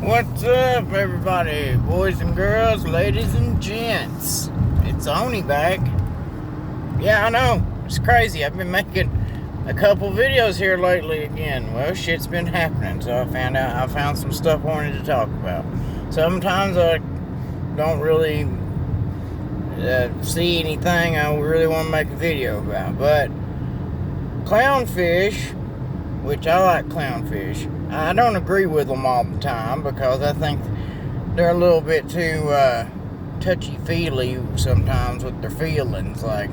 What's up, everybody? Boys and girls, ladies and gents. It's Oni back. Yeah, I know. It's crazy. I've been making a couple videos here lately again. Well, shit's been happening, so I found some stuff I wanted to talk about. Sometimes I don't really see anything I really want to make a video about. But clownfish, which I like clownfish, I don't agree with them all the time because I think they're a little bit too touchy-feely sometimes with their feelings. Like,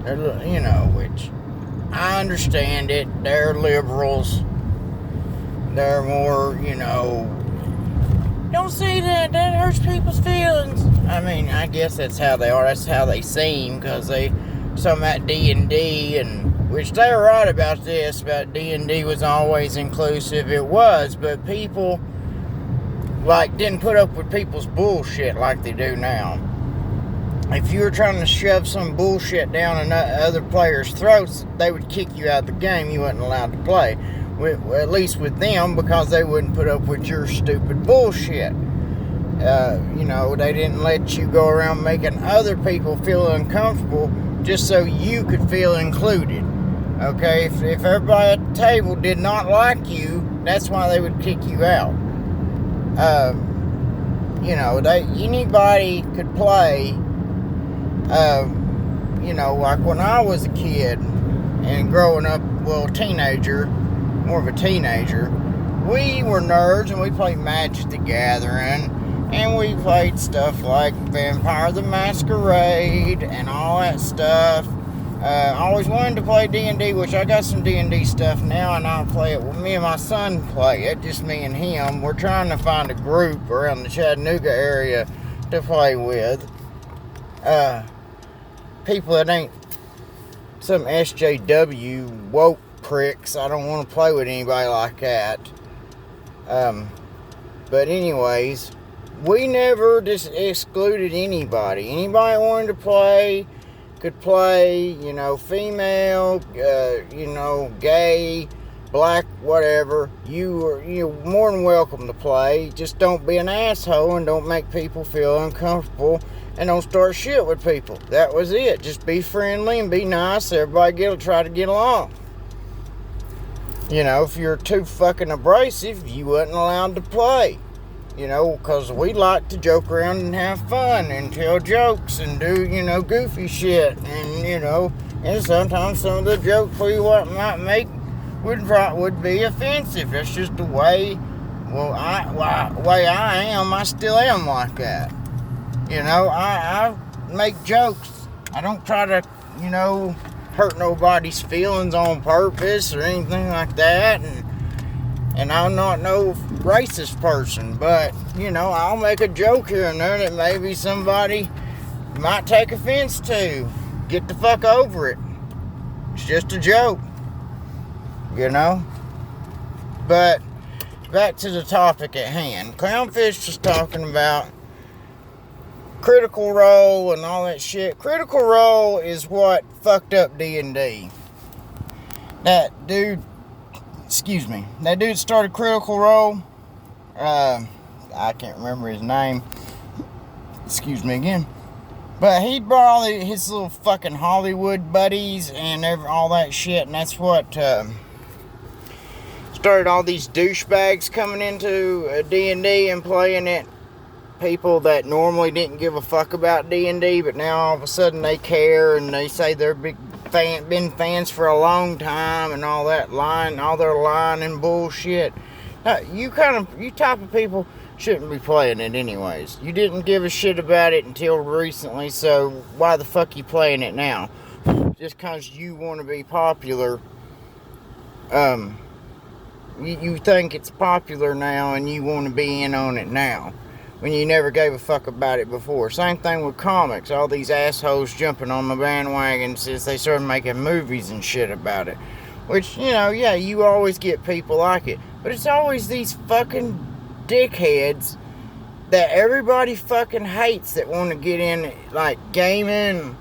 they're, which I understand it. They're liberals. They're more, don't say that. That hurts people's feelings. I mean, I guess that's how they are. That's how they seem, because they talking about D&D, and which they were right about this, about D&D was always inclusive. It was, but people didn't put up with people's bullshit like they do now. If you were trying to shove some bullshit down other players' throats, they would kick you out of the game. You wasn't allowed to play, at least with them, because they wouldn't put up with your stupid bullshit. They didn't let you go around making other people feel uncomfortable just so you could feel included. Okay, if everybody at the table did not like you, that's why they would kick you out. Anybody could play. Like when I was a kid and growing up, teenager, more of a teenager, we were nerds and we played Magic the Gathering, and we played stuff like Vampire the Masquerade and all that stuff. I always wanted to play D&D, which I got some D&D stuff now, and I'll play it. Well, me and my son play it, just me and him. We're trying to find a group around the Chattanooga area to play with. People that ain't some SJW woke pricks. I don't want to play with anybody like that. But anyways, we never just excluded anybody. Anybody wanted to play could play, female, gay, black, whatever. You're more than welcome to play. Just don't be an asshole and don't make people feel uncomfortable, and don't start shit with people. That was it. Just be friendly and be nice. Everybody try to get along. If you're too fucking abrasive, you wasn't allowed to play. Because we like to joke around and have fun and tell jokes and do, goofy shit. And sometimes some of the jokes we might make would be offensive. That's just the way, way I am. I still am like that. I make jokes. I don't try to, hurt nobody's feelings on purpose or anything like that. And I'm not no racist person, but, I'll make a joke here and there that maybe somebody might take offense to. Get the fuck over it. It's just a joke. But, back to the topic at hand. Clownfish was talking about Critical Role and all that shit. Critical Role is what fucked up D&D. That dude started Critical Role. I can't remember his name. Excuse me again. But he brought all his little fucking Hollywood buddies and all that shit, and that's what started all these douchebags coming into D&D and playing it. People that normally didn't give a fuck about D&D, but now all of a sudden they care, and they say they're been fans for a long time and all that all their lying and bullshit. You type of people shouldn't be playing it anyways. You didn't give a shit about it until recently, so why the fuck you playing it now? Just because you want to be popular, you think it's popular now and you want to be in on it now, when you never gave a fuck about it before. Same thing with comics. All these assholes jumping on the bandwagon since they started making movies and shit about it. Which, you always get people like it. But it's always these fucking dickheads that everybody fucking hates that want to get in, like, gaming.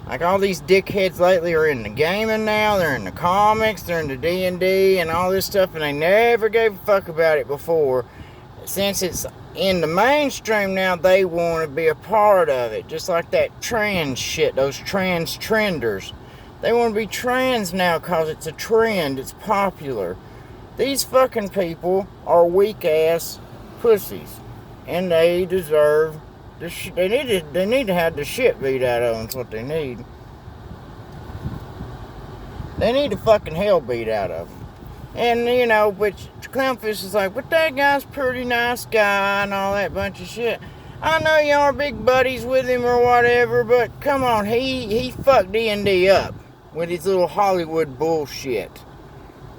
Like, all these dickheads lately are in the gaming now. They're in the comics. They're in the D&D and all this stuff. And they never gave a fuck about it before. since it's in the mainstream now, they want to be a part of it. Just like that trans shit, those trans trenders. They want to be trans now because it's a trend, it's popular. These fucking people are weak ass pussies. And they deserve the shit. They need to have the shit beat out of them, is what they need. They need the fucking hell beat out of them. And, you know, which Clownfish is like, but that guy's pretty nice guy and all that bunch of shit. I know y'all are big buddies with him or whatever, but come on, he fucked D&D up with his little Hollywood bullshit.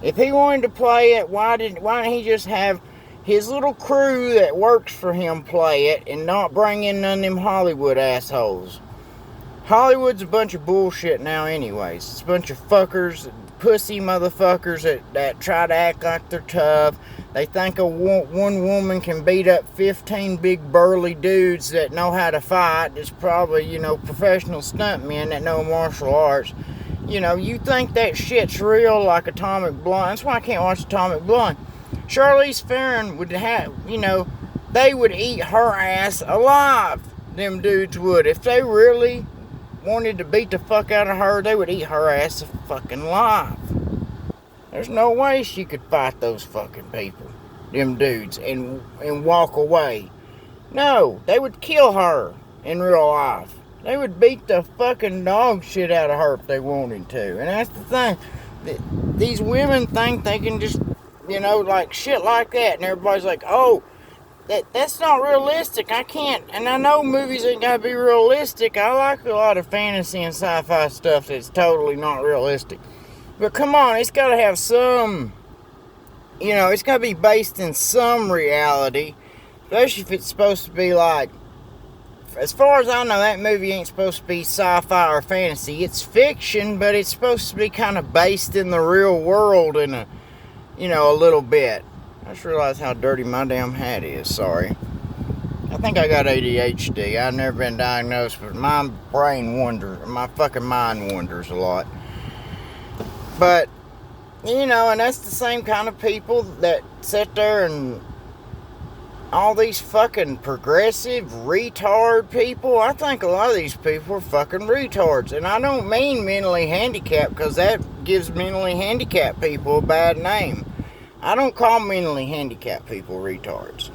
If he wanted to play it, why didn't he just have his little crew that works for him play it and not bring in none of them Hollywood assholes? Hollywood's a bunch of bullshit now anyways. It's a bunch of fuckers, pussy motherfuckers that try to act like they're tough. They think one woman can beat up 15 big burly dudes that know how to fight. It's probably, you know, professional stuntmen that know martial arts. You know, you think that shit's real like Atomic Blonde. That's why I can't watch Atomic Blonde. Charlize Theron would have, you know, they would eat her ass alive. Them dudes would. If they really wanted to beat the fuck out of her, they would eat her ass fucking alive. There's no way she could fight those fucking people, them dudes, and walk away. No, they would kill her in real life. They would beat the fucking dog shit out of her if they wanted to. And that's the thing. These women think they can just, you know, like shit like that. And everybody's like, oh, that's not realistic. I can't. And I know movies ain't gotta be realistic. I like a lot of fantasy and sci-fi stuff that's totally not realistic. But come on, it's gotta have some, you know, it's gotta be based in some reality. Especially if it's supposed to be like, as far as I know, that movie ain't supposed to be sci-fi or fantasy. It's fiction, but it's supposed to be kind of based in the real world in a, you know, a little bit. I just realized how dirty my damn hat is. Sorry. I think I got ADHD. I've never been diagnosed, but my brain wanders, my fucking mind wanders a lot. But, you know, and that's the same kind of people that sit there and all these fucking progressive retard people. I think a lot of these people are fucking retards. And I don't mean mentally handicapped, because that gives mentally handicapped people a bad name. I don't call mentally handicapped people retards.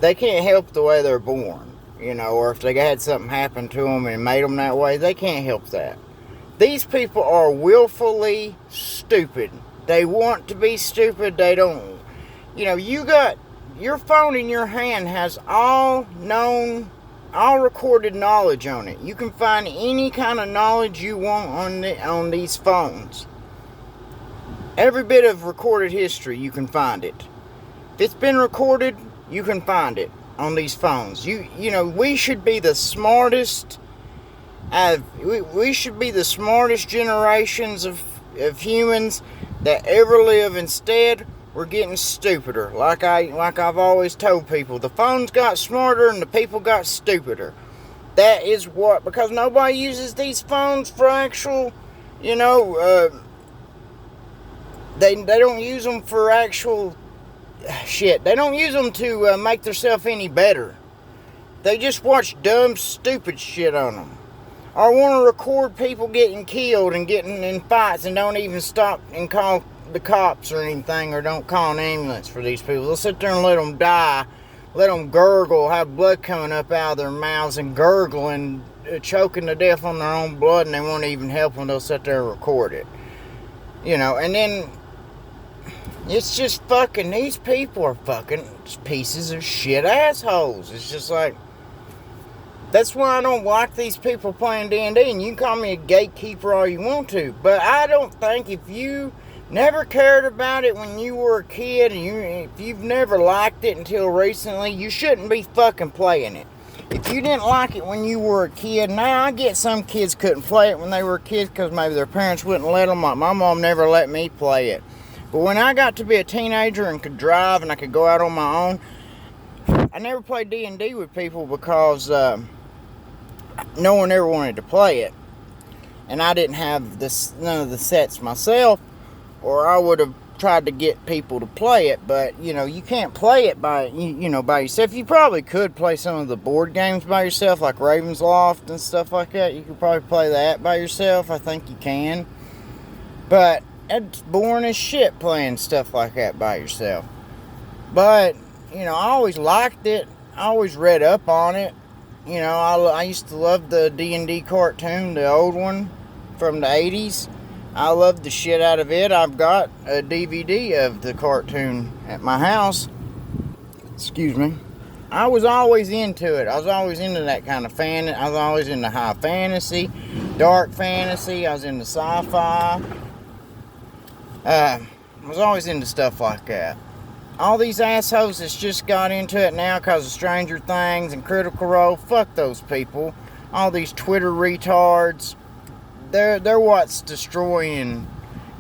They can't help the way they're born, you know, or if they had something happen to them and made them that way, they can't help that. These people are willfully stupid. They want to be stupid. They don't, you know, you got your phone in your hand has all known, all recorded knowledge on it. You can find any kind of knowledge you want on these phones. Every bit of recorded history, you can find it. If it's been recorded, you can find it on these phones. You know, we should be the smartest. We should be the smartest generations of humans that ever live. Instead, we're getting stupider. Like I've always told people, the phones got smarter and the people got stupider. That is what, because nobody uses these phones for actual, you know, they don't use them for actual shit. They don't use them to make themselves any better. They just watch dumb, stupid shit on them. Or want to record people getting killed and getting in fights and don't even stop and call the cops or anything, or don't call an ambulance for these people. They'll sit there and let them die, let them gurgle, have blood coming up out of their mouths and gurgling, choking to death on their own blood, and they won't even help them. They'll sit there and record it. You know, and then it's just fucking, these people are fucking pieces of shit assholes. It's just like, that's why I don't like these people playing D&D, and you can call me a gatekeeper all you want to, but I don't think, if you never cared about it when you were a kid, and if you've never liked it until recently, you shouldn't be fucking playing it. If you didn't like it when you were a kid, now I get some kids couldn't play it when they were kids because maybe their parents wouldn't let them. My mom never let me play it. But when I got to be a teenager and could drive and I could go out on my own, I never played D&D with people because no one ever wanted to play it. And I didn't have none of the sets myself, or I would have tried to get people to play it, but you can't play it by by yourself. You probably could play some of the board games by yourself, like Raven's Loft and stuff like that. You could probably play that by yourself. I think you can, but it's boring as shit playing stuff like that by yourself. But I always liked it. I always read up on it. I used to love the D&D cartoon, the old one from the 80s. I loved the shit out of it. I've got a DVD of the cartoon at my house. Excuse me. I was always into it. I was always into that kind of I was always into high fantasy, dark fantasy. I was into sci-fi. I was always into stuff like that. All these assholes that's just got into it now because of Stranger Things and Critical Role, fuck those people. All these Twitter retards, they're what's destroying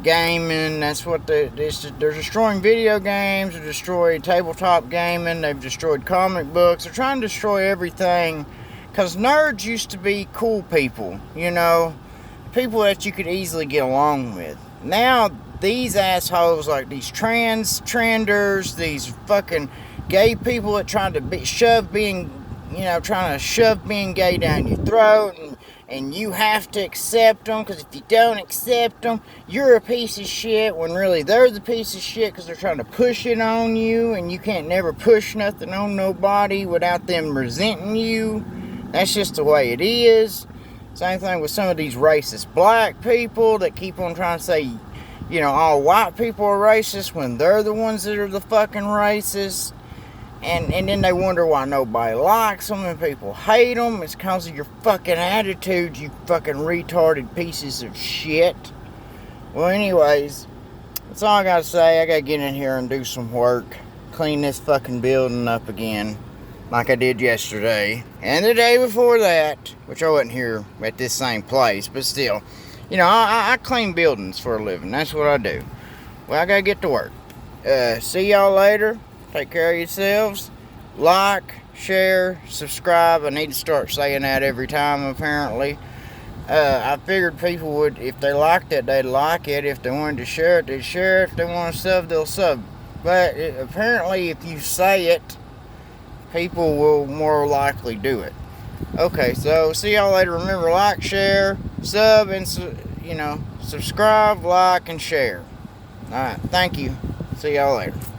gaming. That's what they're destroying video games. They're destroying tabletop gaming. They've destroyed comic books. They're trying to destroy everything because nerds used to be cool people, people that you could easily get along with. Now these assholes, like these trenders, these fucking gay people that trying to shove being gay down your throat, and you have to accept them, because if you don't accept them, you're a piece of shit, when really they're the piece of shit because they're trying to push it on you, and you can't never push nothing on nobody without them resenting you. That's just the way it is. Same thing with some of these racist black people that keep on trying to say, all white people are racist when they're the ones that are the fucking racists. And then they wonder why nobody likes them and people hate them. It's because of your fucking attitude, you fucking retarded pieces of shit. Well, anyways, that's all I gotta say. I gotta get in here and do some work. Clean this fucking building up again, like I did yesterday. And the day before that, which I wasn't here at this same place, but still. I clean buildings for a living. That's what I do. Well, I gotta get to work. See y'all later. Take care of yourselves. Like, share, subscribe. I need to start saying that every time, apparently. I figured people would, if they liked it, they'd like it. If they wanted to share it, they'd share it. If they want to sub, they'll sub. But apparently, if you say it, people will more likely do it. Okay, so see y'all later. Remember, like, share, sub, and subscribe, like, and share. Alright, thank you. See y'all later.